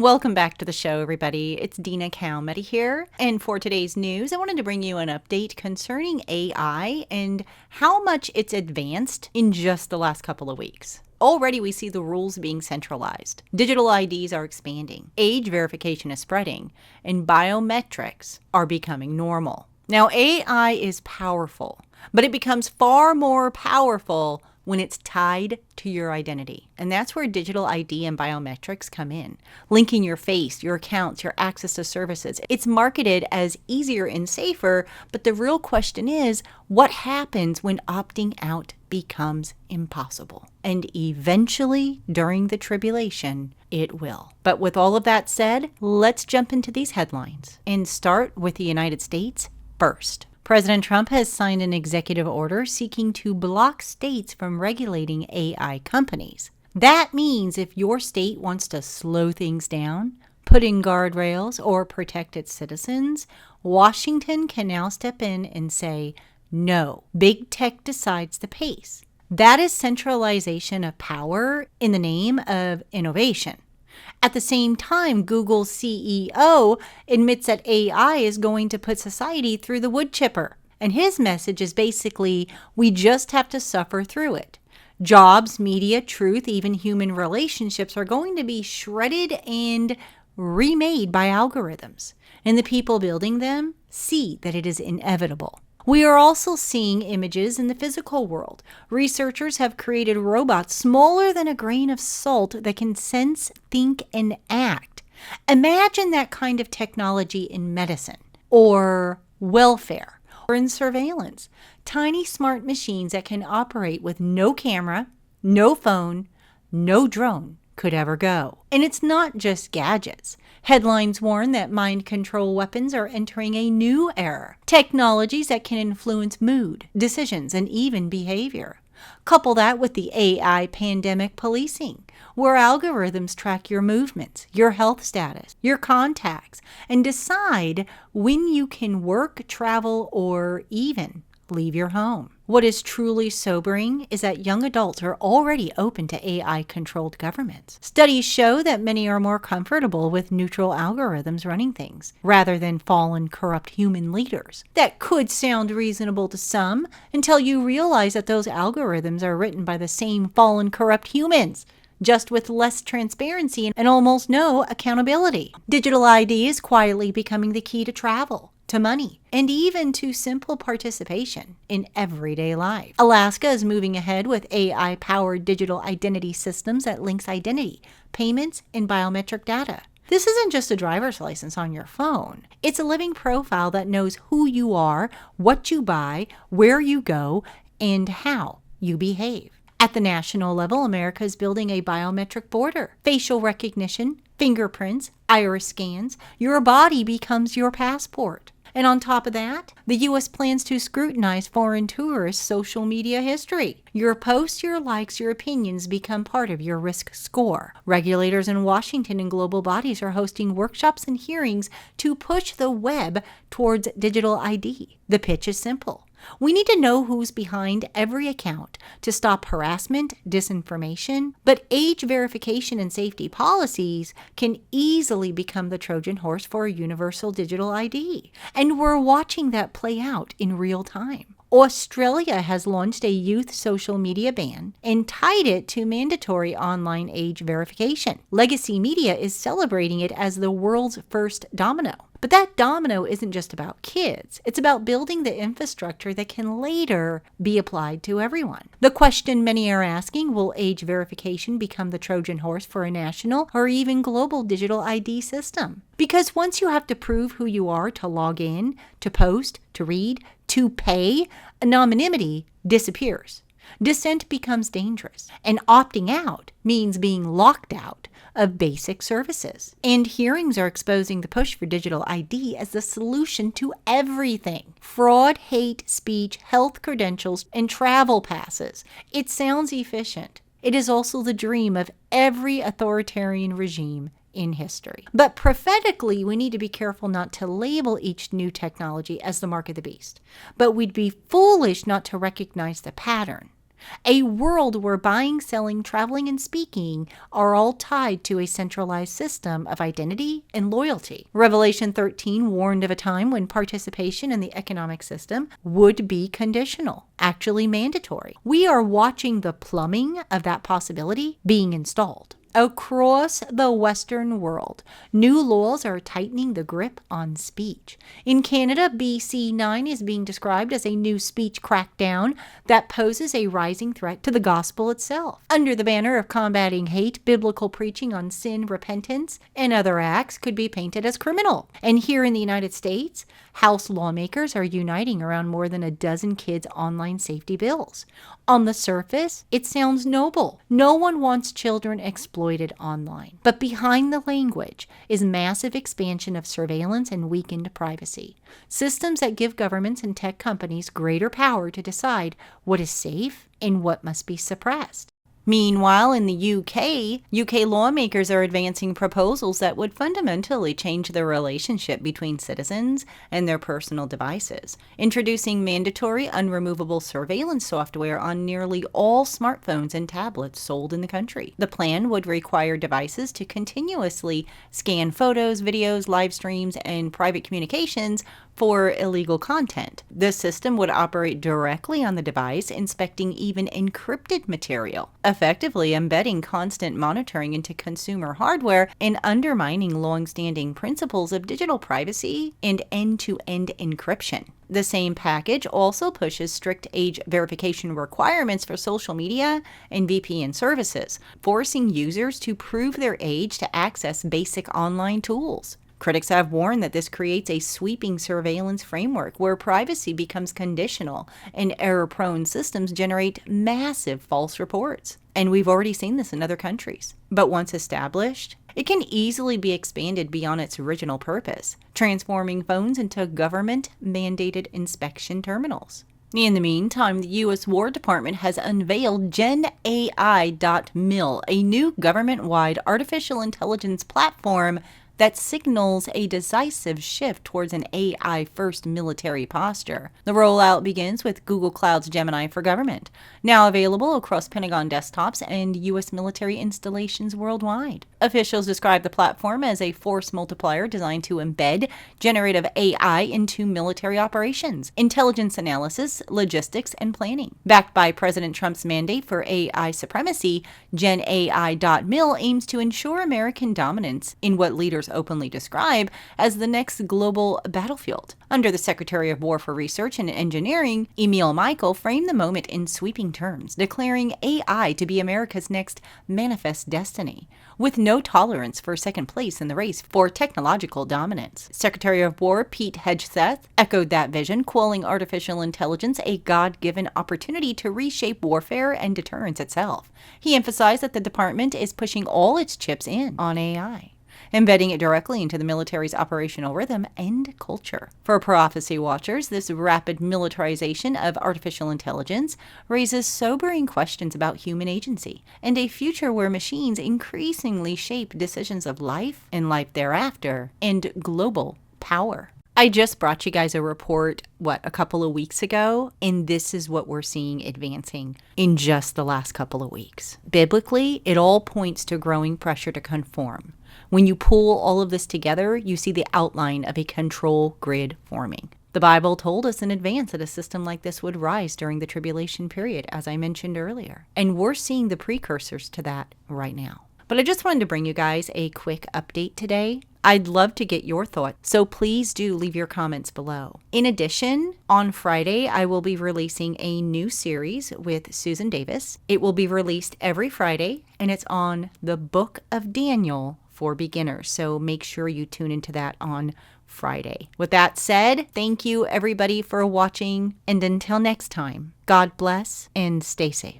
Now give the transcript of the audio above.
Welcome back to the show, everybody. It's DinaKalmeta here. And for today's news, I wanted to bring you an update concerning AI and how much it's advanced in just the last couple of weeks. Already we see the rules being centralized. Digital IDs are expanding, age verification is spreading, and biometrics are becoming normal. Now, AI is powerful, but it becomes far more powerful when it's tied to your identity. And that's where digital ID and biometrics come in, linking your face, your accounts, your access to services. It's marketed as easier and safer, but the real question is, what happens when opting out becomes impossible? And eventually, during the tribulation, it will. But with all of that said, let's jump into these headlines and start with the United States first. President Trump has signed an executive order seeking to block states from regulating AI companies. That means if your state wants to slow things down, put in guardrails, or protect its citizens, Washington can now step in and say, no, big tech decides the pace. That is centralization of power in the name of innovation. At the same time, Google's CEO admits that AI is going to put society through the wood chipper. And his message is basically, we just have to suffer through it. Jobs, media, truth, even human relationships are going to be shredded and remade by algorithms. And the people building them see that it is inevitable. We are also seeing images in the physical world. Researchers have created robots smaller than a grain of salt that can sense, think, and act. Imagine that kind of technology in medicine, or welfare, or in surveillance. Tiny smart machines that can operate with no camera, no phone, no drone could ever go. And it's not just gadgets. Headlines warn that mind control weapons are entering a new era. Technologies that can influence mood, decisions, and even behavior. Couple that with the AI pandemic policing, where algorithms track your movements, your health status, your contacts, and decide when you can work, travel, or even leave your home. What is truly sobering is that young adults are already open to AI-controlled governments. Studies show that many are more comfortable with neutral algorithms running things, rather than fallen, corrupt human leaders. That could sound reasonable to some until you realize that those algorithms are written by the same fallen, corrupt humans, just with less transparency and almost no accountability. Digital ID is quietly becoming the key to travel, to money, and even to simple participation in everyday life. Alaska is moving ahead with AI-powered digital identity systems that links identity, payments, and biometric data. This isn't just a driver's license on your phone. It's a living profile that knows who you are, what you buy, where you go, and how you behave. At the national level, America is building a biometric border. Facial recognition, fingerprints, iris scans, your body becomes your passport. And on top of that, the U.S. plans to scrutinize foreign tourists' social media history. Your posts, your likes, your opinions become part of your risk score. Regulators in Washington and global bodies are hosting workshops and hearings to push the web towards digital ID. The pitch is simple. We need to know who's behind every account to stop harassment, disinformation, but age verification and safety policies can easily become the Trojan horse for a universal digital ID. And we're watching that play out in real time. Australia has launched a youth social media ban and tied it to mandatory online age verification. Legacy Media is celebrating it as the world's first domino. But that domino isn't just about kids. It's about building the infrastructure that can later be applied to everyone. The question many are asking, will age verification become the Trojan horse for a national or even global digital ID system? Because once you have to prove who you are to log in, to post, to read, to pay, anonymity disappears. Dissent becomes dangerous, and opting out means being locked out of basic services. And hearings are exposing the push for digital ID as the solution to everything. Fraud, hate speech, health credentials, and travel passes. It sounds efficient. It is also the dream of every authoritarian regime in history. But prophetically, we need to be careful not to label each new technology as the mark of the beast. But we'd be foolish not to recognize the pattern. A world where buying, selling, traveling, and speaking are all tied to a centralized system of identity and loyalty. Revelation 13 warned of a time when participation in the economic system would be conditional, actually mandatory. We are watching the plumbing of that possibility being installed. Across the Western world, new laws are tightening the grip on speech. In Canada, BC 9 is being described as a new speech crackdown that poses a rising threat to the gospel itself. Under the banner of combating hate, biblical preaching on sin, repentance, and other acts could be painted as criminal. And here in the United States, House lawmakers are uniting around more than a dozen kids' online safety bills. On the surface, it sounds noble. No one wants children exploited online. But behind the language is massive expansion of surveillance and weakened privacy. Systems that give governments and tech companies greater power to decide what is safe and what must be suppressed. Meanwhile, in the UK lawmakers are advancing proposals that would fundamentally change the relationship between citizens and their personal devices, introducing mandatory unremovable surveillance software on nearly all smartphones and tablets sold in the country. The plan would require devices to continuously scan photos, videos, live streams, and private communications for illegal content. This system would operate directly on the device, inspecting even encrypted material, effectively embedding constant monitoring into consumer hardware and undermining long-standing principles of digital privacy and end-to-end encryption. The same package also pushes strict age verification requirements for social media and VPN services, forcing users to prove their age to access basic online tools. Critics have warned that this creates a sweeping surveillance framework where privacy becomes conditional and error-prone systems generate massive false reports. And we've already seen this in other countries. But once established, it can easily be expanded beyond its original purpose, transforming phones into government-mandated inspection terminals. In the meantime, the U.S. War Department has unveiled GenAI.mil, a new government-wide artificial intelligence platform that signals a decisive shift towards an AI-first military posture. The rollout begins with Google Cloud's Gemini for Government, now available across Pentagon desktops and U.S. military installations worldwide. Officials describe the platform as a force multiplier designed to embed generative AI into military operations, intelligence analysis, logistics, and planning. Backed by President Trump's mandate for AI supremacy, GenAI.mil aims to ensure American dominance in what leaders openly describe as the next global battlefield. Under the Secretary of War for Research and Engineering, Emil Michael framed the moment in sweeping terms, declaring AI to be America's next manifest destiny, with no tolerance for second place in the race for technological dominance. Secretary of War Pete Hegseth echoed that vision, calling artificial intelligence a God-given opportunity to reshape warfare and deterrence itself. He emphasized that the department is pushing all its chips in on AI, embedding it directly into the military's operational rhythm and culture. For prophecy watchers, this rapid militarization of artificial intelligence raises sobering questions about human agency and a future where machines increasingly shape decisions of life and life thereafter and global power. I just brought you guys a report, a couple of weeks ago, and this is what we're seeing advancing in just the last couple of weeks. Biblically, it all points to growing pressure to conform. When you pull all of this together, you see the outline of a control grid forming. The Bible told us in advance that a system like this would rise during the tribulation period, as I mentioned earlier. And we're seeing the precursors to that right now. But I just wanted to bring you guys a quick update today. I'd love to get your thoughts, so please do leave your comments below. In addition, on Friday, I will be releasing a new series with Susan Davis. It will be released every Friday, and it's on the Book of Daniel for beginners, so make sure you tune into that on Friday. With that said, thank you everybody for watching, and until next time, God bless and stay safe.